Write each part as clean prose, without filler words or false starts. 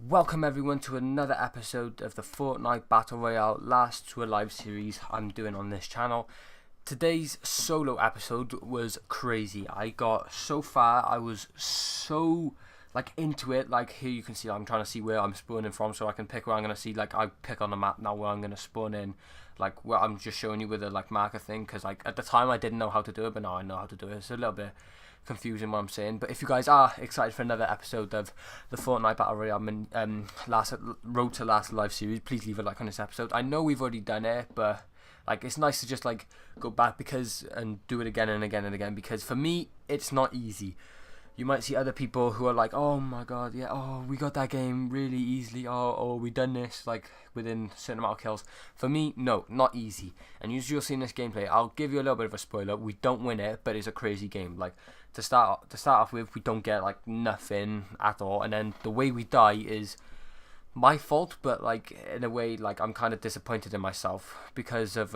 Welcome everyone to another episode of the Fortnite Battle Royale Last to Alive series I'm doing on this channel. Today's solo episode was crazy. I got so far, I was so into it. Like here you can see I'm trying to see where I'm spawning from so I can pick where I'm going to see. Like I pick on the map now where I'm going to spawn in. Like where I'm just showing you with the marker thing, because at the time I didn't know how to do it, but now I know how to do it. It's a little bit confusing what I'm saying, but if you guys are excited for another episode of the Fortnite Battle Royale Road to Last Live series, please leave a like on this episode. I know we've already done it, but it's nice to just go back and do it again and again and again, because for me it's not easy. You might see other people who are like, oh my god, yeah, oh, we got that game really easily, oh, we done this within a certain amount of kills. For me, no, not easy. And you'll see in this gameplay, I'll give you a little bit of a spoiler, we don't win it, but it's a crazy game. To start off with, we don't get nothing at all, and then the way we die is my fault, but in a way, I'm kind of disappointed in myself because of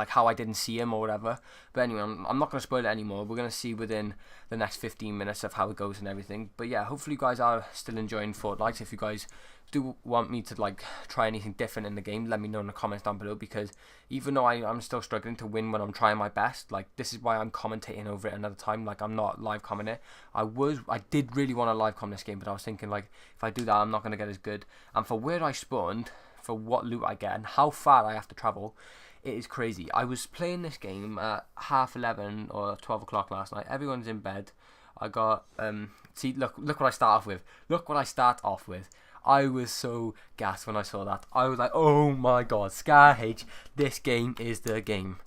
how I didn't see him or whatever. But anyway, I'm not going to spoil it anymore. We're going to see within the next 15 minutes of how it goes and everything. But yeah, hopefully you guys are still enjoying Fortnite. If you guys do want me to try anything different in the game, let me know in the comments down below, because even though I'm still struggling to win when I'm trying my best, this is why I'm commentating over it another time. I'm not live commenting. I did really want to live comment this game, but I was thinking if I do that, I'm not going to get as good. And for where I spawned, for what loot I get and how far I have to travel, it is crazy. I was playing this game at 11:30 or 12 o'clock last night. Everyone's in bed. I got see, look what I start off with. Look what I start off with. I was so gassed when I saw that. I was like, oh my god, Scar H, this game is the game.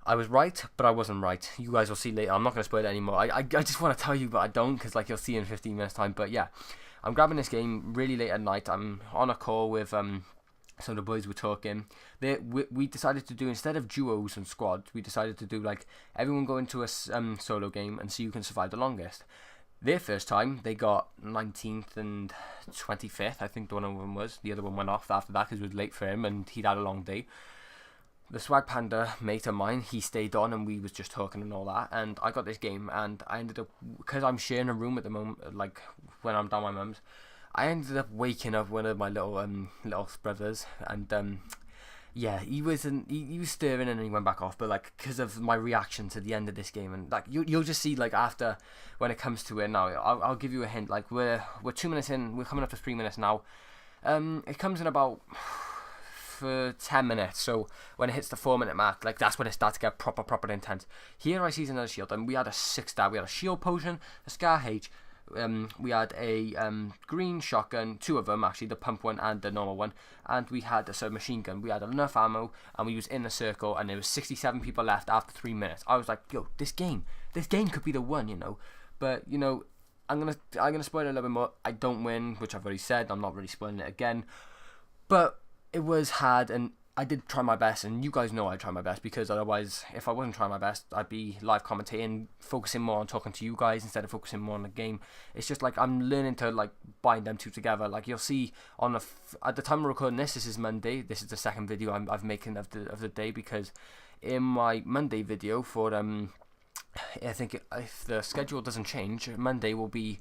I was right, but I wasn't right. You guys will see later. I'm not going to spoil it anymore. I just want to tell you, but I don't, because you'll see in 15 minutes time. But yeah, I'm grabbing this game really late at night. I'm on a call with so the boys were talking. We decided to do, instead of duos and squads, we decided to do everyone go into a solo game and see who can survive the longest. Their first time, they got 19th and 25th, I think one of them was. The other one went off after that because it was late for him and he'd had a long day. The Swag Panda mate of mine, he stayed on and we was just talking and all that. And I got this game and I ended up, because I'm sharing a room at the moment, when I'm down my mum's, I ended up waking up one of my little brothers, and yeah, he was stirring and then he went back off. But because of my reaction to the end of this game, and you'll just see after when it comes to it now, I'll give you a hint. We're 2 minutes in, we're coming up to 3 minutes now. It comes in about for 10 minutes. So when it hits the 4-minute mark, that's when it starts to get proper intense. Here I see another shield, and we had a 6-star. We had a shield potion, a Scar H. We had a green shotgun, 2 of them actually, the pump one and the normal one, and we had a machine gun. We had enough ammo and we was in the circle, and there was 67 people left after 3 minutes. I was like, yo, this game could be the one, but I'm gonna spoil it a little bit more. I don't win, which I've already said. I'm not really spoiling it again, but it was hard, and I did try my best, and you guys know I try my best, because otherwise, if I wasn't trying my best, I'd be live commentating, focusing more on talking to you guys instead of focusing more on the game. It's just I'm learning to bind them two together. You'll see on at the time of recording this is Monday. This is the second video I've making of the day, because in my Monday video for I think if the schedule doesn't change, Monday will be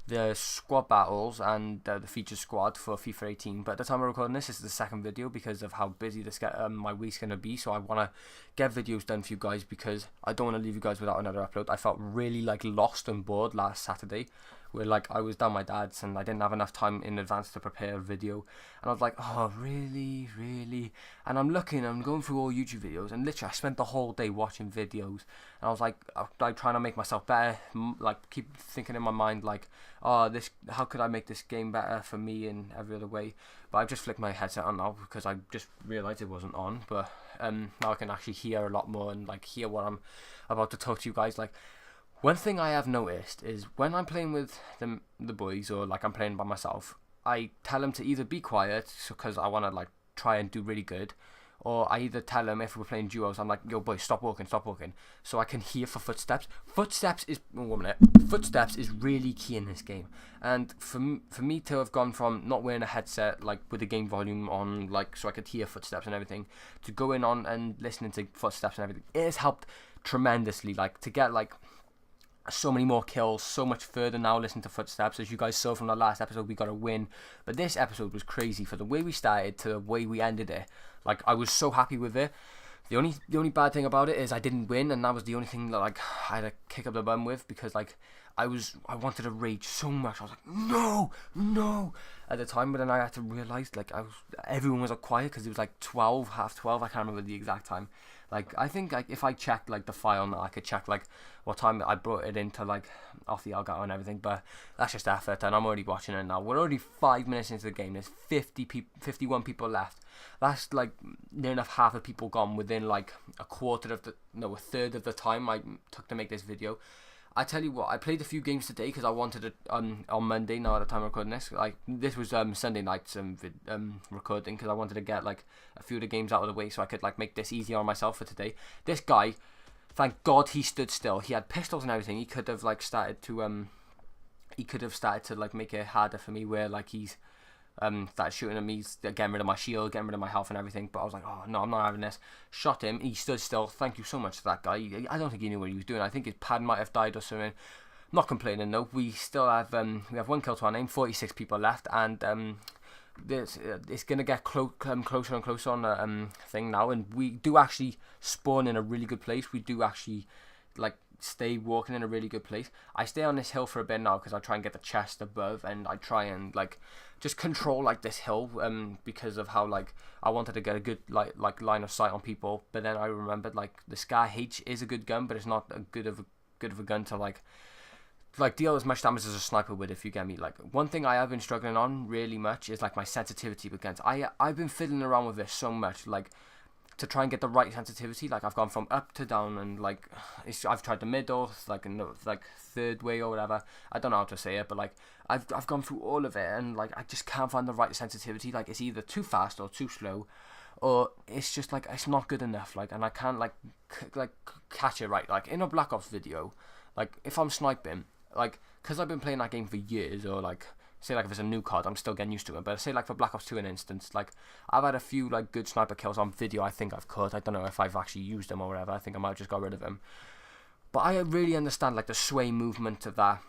the squad battles and the featured squad for FIFA 18. But at the time of recording this is the second video, because of how busy my week's going to be. So I want to get videos done for you guys, because I don't want to leave you guys without another upload. I felt really lost and bored last Saturday, where I was down my dad's and I didn't have enough time in advance to prepare a video, and I was like, oh really, and I'm going through all YouTube videos, and literally I spent the whole day watching videos, and I was trying to make myself better, keep thinking in my mind oh, how could I make this game better for me in every other way. But I've just flicked my headset on now because I just realised it wasn't on. But now I can actually hear a lot more and hear what I'm about to talk to you guys. One thing I have noticed is when I'm playing with the boys, or I'm playing by myself, I tell them to either be quiet because I want to try and do really good, or I either tell them, if we're playing duos, I'm like, yo boys, stop walking, so I can hear for footsteps. Footsteps is really key in this game. And for me to have gone from not wearing a headset with the game volume on, so I could hear footsteps and everything, to going on and listening to footsteps and everything, it has helped tremendously. To get so many more kills, so much further now. Listen to footsteps. As you guys saw from the last episode, we got a win. But this episode was crazy for the way we started to the way we ended it. Like, I was so happy with it. The only bad thing about it is I didn't win, and that was the only thing that like I had to kick up the bum with, because like I wanted to rage so much. I was like, no at the time, but then I had to realise like everyone was quiet because it was like 12, half 12. I can't remember the exact time. Like, I think like if I checked like the file now, I could check like what time I brought it into like off the Elgato and everything. But that's just effort, and I'm already watching it now. We're already 5 minutes into the game. There's 51 people left. That's like near enough half of people gone within like a third of the time I took to make this video. I tell you what, I played a few games today because I wanted it on Monday. Now at the time of recording this, like this was Sunday night's recording, because I wanted to get like a few of the games out of the way so I could like make this easier on myself for today. This guy, thank God he stood still. He had pistols and everything. He could have like started to like make it harder for me, where like he's started shooting at me, getting rid of my shield, getting rid of my health and everything. But I was like, oh no, I'm not having this. Shot him. He stood still. Thank you so much to that guy. I don't think he knew what he was doing. I think his pad might have died or something. Not complaining though. We still have we have 1 kill to our name, 46 people left, and it's gonna get closer and closer on the thing now, and we do actually spawn in a really good place. We do actually like stay walking in a really good place. I stay on this hill for a bit now because I try and get the chest above, and I try and like just control like this hill because of how like I wanted to get a good like line of sight on people. But then I remembered like the Scar H is a good gun, but it's not a good of a gun to like deal as much damage as a sniper would, if you get me. Like, one thing I have been struggling on really much is like my sensitivity with guns. I've been fiddling around with this so much, like to try and get the right sensitivity. Like, I've gone from up to down, and like I've tried the middle, like third way or whatever. I don't know how to say it, but like I've gone through all of it, and like I just can't find the right sensitivity. Like, it's either too fast or too slow, or it's just like it's not good enough. Like, and I can't like catch it right. Like in a Black Ops video, like if I'm sniping, like because I've been playing that game for years, or like say like if it's a new card, I'm still getting used to it. But say like for Black Ops 2 in instance, like I've had a few like good sniper kills on video. I think I've caught. I don't know if I've actually used them or whatever. I think I might have just got rid of them. But I really understand like the sway movement of that,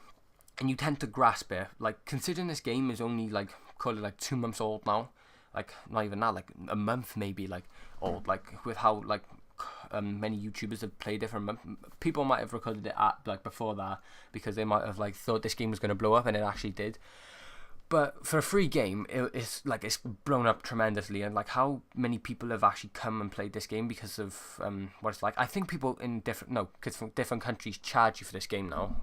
and you tend to grasp it. Like, considering this game is only like call it like 2 months old now, like not even that, like a month maybe like old. Like with how like many YouTubers have played it for a month. People might have recorded it at like before that because they might have like thought this game was going to blow up, and it actually did. But for a free game, it's blown up tremendously, and like how many people have actually come and played this game because of what it's like. I think people in different countries charge you for this game now,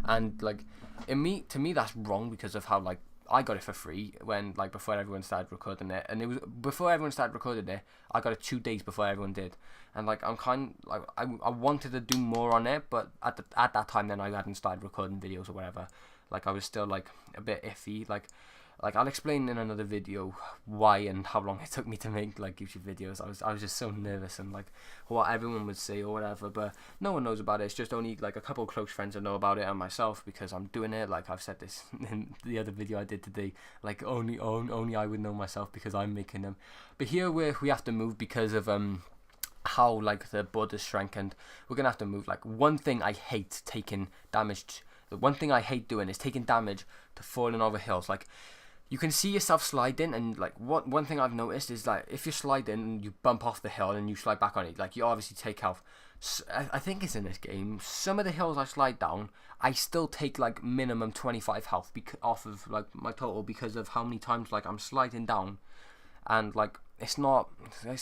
and like to me that's wrong, because of how like I got it for free when like before everyone started recording it, and it was before everyone started recording it. I got it 2 days before everyone did, and like I'm kind like I wanted to do more on it, but at that time then I hadn't started recording videos or whatever. Like I was still like a bit iffy. Like I'll explain in another video why and how long it took me to make like YouTube videos. I was just so nervous, and like what everyone would say or whatever, but no one knows about it. It's just only like a couple of close friends that know about it, and myself, because I'm doing it. Like I've said this in the other video I did today, like only I would know myself because I'm making them. But here we have to move because of how like the borders shrank, and we're gonna have to move. Like, one thing I hate taking damage. The one thing I hate doing is taking damage to falling over hills. Like, you can see yourself sliding, and like one thing I've noticed is like if you're sliding and you bump off the hill and you slide back on it, like you obviously take health. So, I think it's in this game. Some of the hills I slide down, I still take like minimum 25 health off of like my total, because of how many times like I'm sliding down, and like it's not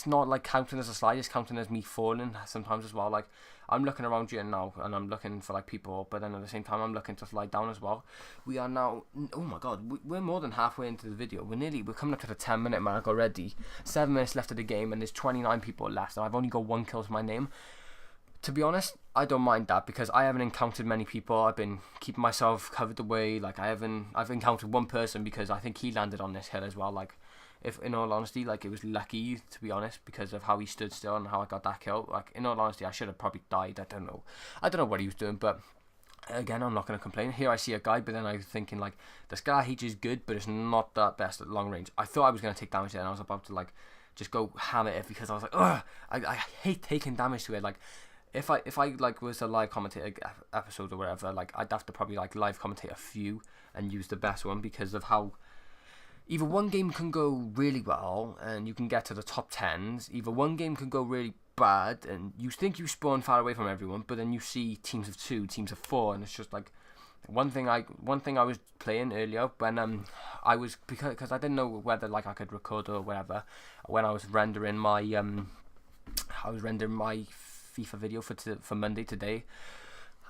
like counting as a slide. It's counting as me falling sometimes as well. Like, I'm looking around here now, and I'm looking for like people, but then at the same time I'm looking to slide down as well. We are now, oh my god, we're more than halfway into the video. We're coming up to the 10-minute mark already. 7 minutes left of the game, and there's 29 people left, and I've only got 1 kill to my name. To be honest, I don't mind that, because I haven't encountered many people. I've been keeping myself covered away. Like, I've encountered one person because I think he landed on this hill as well. Like, if in all honesty, like it was lucky, to be honest, because of how he stood still and how I got that kill. Like, in all honesty, I should have probably died. I don't know what he was doing, but again, I'm not going to complain. Here I see a guy, but then I was thinking like the Scar H is good, but it's not that best at long range. I thought I was going to take damage there, and I was about to like just go hammer it, because I was like, ugh, I hate taking damage to it. Like, if I like was a live commentator episode or whatever, like I'd have to probably like live commentate a few and use the best one, because of how either one game can go really well and you can get to the top 10s, either one game can go really bad and you think you spawn far away from everyone, but then you see teams of 2, teams of 4, and it's just like one thing I was playing earlier when I was, because I didn't know whether like I could record or whatever, when I was rendering my FIFA video for Monday today.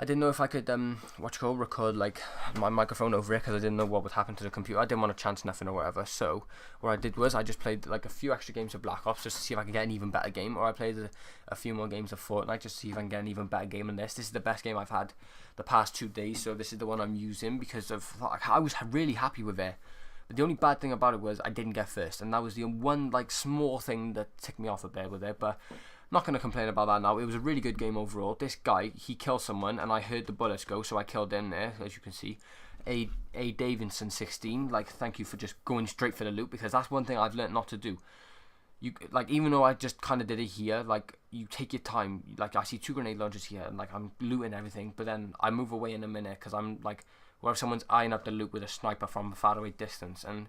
I didn't know if I could record like my microphone over it, because I didn't know what would happen to the computer. I didn't want to chance nothing or whatever. So what I did was I just played like a few extra games of Black Ops just to see if I could get an even better game, or I played a few more games of Fortnite just to see if I can get an even better game than this. This is the best game I've had the past 2 days, so this is the one I'm using because of like, I was really happy with it. But the only bad thing about it was I didn't get first, and that was the one like small thing that ticked me off a bit with it. But not going to complain about that now. It was a really good game overall. This guy, he killed someone, and I heard the bullets go, so I killed him there, as you can see. A Davidson 16, like, thank you for just going straight for the loot, because that's one thing I've learned not to do. You like, even though I just kind of did it here, like, you take your time. Like, I see 2 grenade launchers here, and like I'm looting everything, but then I move away in a minute because I'm like, well, if someone's eyeing up the loot with a sniper from a far away distance, and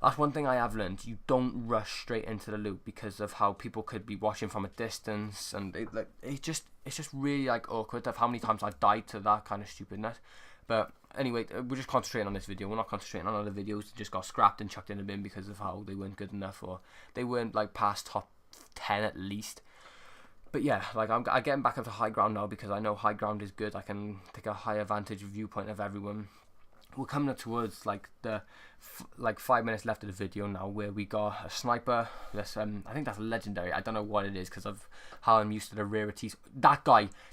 that's one thing I have learned. You don't rush straight into the loot because of how people could be watching from a distance, and it's just really like awkward of how many times I've died to that kind of stupidness. But anyway, we're just concentrating on this video. We're not concentrating on other videos that just got scrapped and chucked in the bin because of how they weren't good enough, or they weren't like past top 10 at least. But yeah, like I'm getting back up to high ground now because I know high ground is good. I can take a higher vantage viewpoint of everyone. We're coming up towards like the 5 minutes left of the video now, where we got a sniper. This I think that's legendary. I don't know what it is because of how I'm used to the rarities.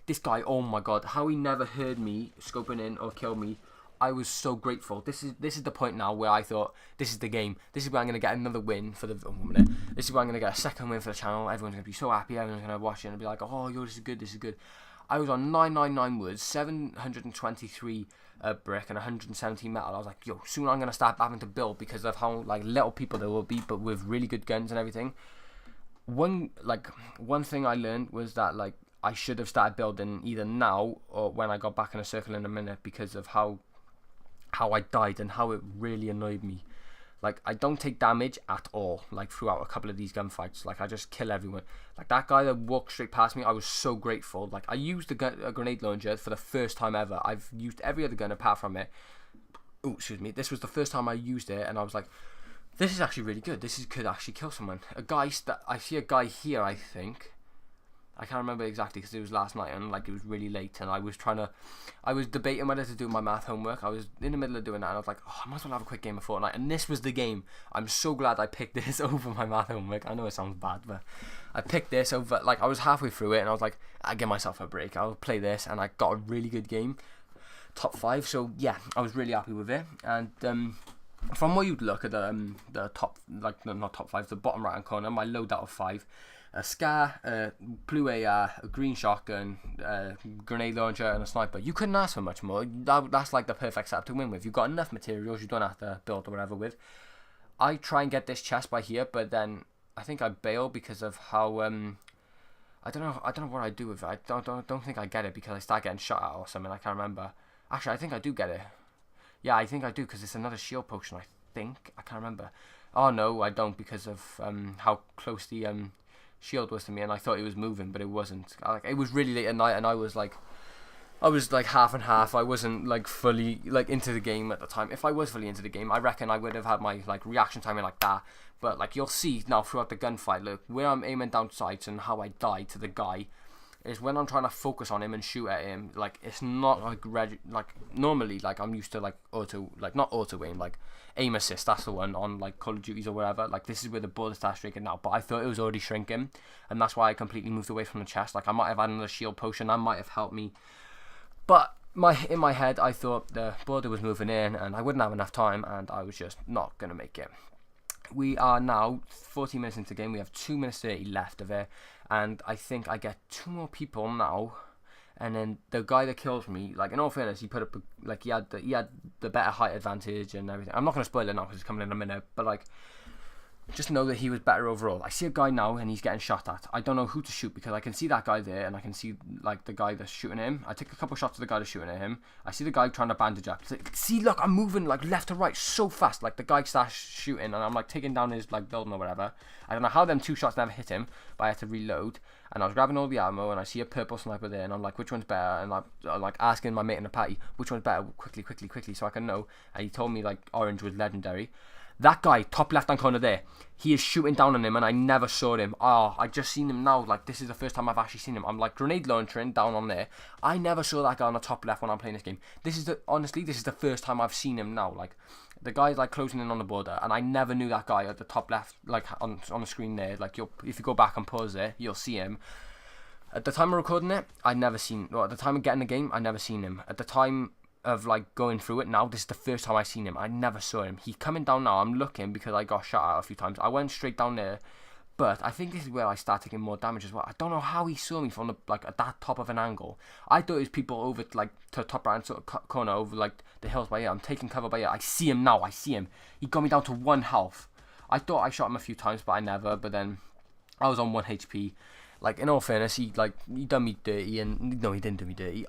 This guy, oh my god, how he never heard me scoping in or kill me. I was so grateful. This is the point now where I thought, this is the game. This is where I'm gonna get another win for the This is where I'm gonna get a second win for the channel. Everyone's gonna be so happy. Everyone's gonna watch it and be like, oh, yo, this is good. This is good. I was on 999 woods, 723 brick, and 117 metal. I was like, yo, soon I'm gonna start having to build because of how like little people there will be, but with really good guns and everything. One thing I learned was that like I should have started building either now or when I got back in a circle in a minute, because of how I died and how it really annoyed me. Like, I don't take damage at all, like, throughout a couple of these gunfights. Like, I just kill everyone. Like, that guy that walked straight past me, I was so grateful. Like, I used a grenade launcher for the first time ever. I've used every other gun apart from it. Oh, excuse me. This was the first time I used it, and I was like, this is actually really good. Could actually kill someone. I see a guy here, I think. I can't remember exactly because it was last night and like it was really late, and I was debating whether to do my math homework. I was in the middle of doing that and I was like, oh, I might as well have a quick game of Fortnite, and this was the game. I'm so glad I picked this over my math homework. I know it sounds bad, but I picked this over, like, I was halfway through it and I was like, I'll give myself a break, I'll play this, and I got a really good game, top 5. So yeah, I was really happy with it. And from where you'd look at the top, like, no, not top 5, the bottom right hand corner, my loadout of 5. A SCAR, a blue AR, a green shotgun, a grenade launcher, and a sniper. You couldn't ask for much more. That's like the perfect setup to win with. You've got enough materials, you don't have to build or whatever with. I try and get this chest by here, but then I think I bail because of how I don't know what I do with it. I don't think I get it because I start getting shot at or something. I can't remember. Actually, I think I do get it. Yeah, I think I do because it's another shield potion. I think I can't remember. Oh no, I don't, because of how close the shield was to me, and I thought it was moving, but it wasn't. It was really late at night, and I was like half and half. I wasn't like fully like into the game at the time. If I was fully into the game, I reckon I would have had my like reaction time in like that. But like you'll see now throughout the gunfight, look where I'm aiming down sights and how I die to the guy is when I'm trying to focus on him and shoot at him. Like, it's not like normally, like, I'm used to like not auto aim, like aim assist, that's the one on like Call of Duties or whatever. Like, this is where the bullet starts shrinking now, but I thought it was already shrinking, and that's why I completely moved away from the chest. Like, I might have had another shield potion, that might have helped me, but in my head I thought the border was moving in and I wouldn't have enough time, and I was just not gonna make it. We are now 40 minutes into the game. We have 2 minutes 30 left of it, and I think I get 2 more people now, and then the guy that kills me, like, in all fairness, he put up like he had the better height advantage and everything. I'm not gonna spoil it now because it's coming in a minute, but like just know that he was better overall. I see a guy now and he's getting shot at. I don't know who to shoot because I can see that guy there and I can see like the guy that's shooting at him. I take a couple shots of the guy that's shooting at him. I see the guy trying to bandage up. Like, see, look, I'm moving like left to right so fast. Like the guy starts shooting and I'm like taking down his like building or whatever. I don't know how them 2 shots never hit him, but I had to reload. And I was grabbing all the ammo and I see a purple sniper there and I'm like, which one's better? And I'm like asking my mate in the party, which one's better? Quickly, so I can know. And he told me like orange was legendary. That guy, top left hand corner there, he is shooting down on him and I never saw him. Oh, I just seen him now. Like, this is the first time I've actually seen him. I'm like grenade launchering down on there. I never saw that guy on the top left when I'm playing this game. Honestly, this is the first time I've seen him now. Like, the guy's like closing in on the border and I never knew that guy at the top left, like on the screen there. Like, if you go back and pause there, you'll see him. At the time of recording it, at the time of getting the game, I never seen him. At the time of like going through it now, this is the first time I seen him. I never saw him. He's coming down now. I'm looking because I got shot at a few times. I went straight down there, but I think this is where I start taking more damage as well. I don't know how he saw me from the like at that top of an angle. I thought it was people over like to the top right sort of corner over like the hills by here. I'm taking cover by here. I see him now. I see him. He got me down to 1 health. I thought I shot him a few times, but I never. But then I was on 1 HP. Like, in all fairness, he done me dirty, and no, he didn't do me dirty.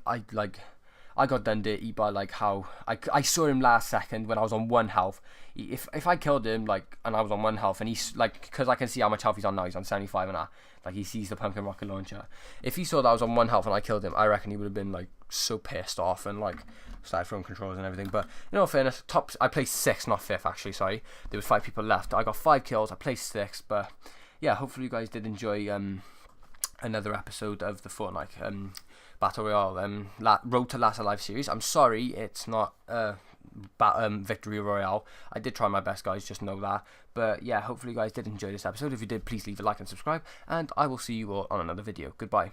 I got done dirty by like how I saw him last second when I was on 1 health. If I killed him like and I was on 1 health and he's like, because I can see how much health he's on now, he's on 75 and that, like he sees the pumpkin rocket launcher. If he saw that I was on 1 health and I killed him, I reckon he would have been like so pissed off and like started throwing controllers and everything. But in all fairness, I placed 6th, not 5th actually. Sorry, there was 5 people left. I got 5 kills. I placed 6th, but yeah, hopefully you guys did enjoy another episode of the Fortnite Battle Royale Road to Last Alive series. I'm sorry it's not Victory Royale. I did try my best, guys, just know that. But yeah, hopefully you guys did enjoy this episode. If you did, please leave a like and subscribe, and I will see you all on another video. Goodbye.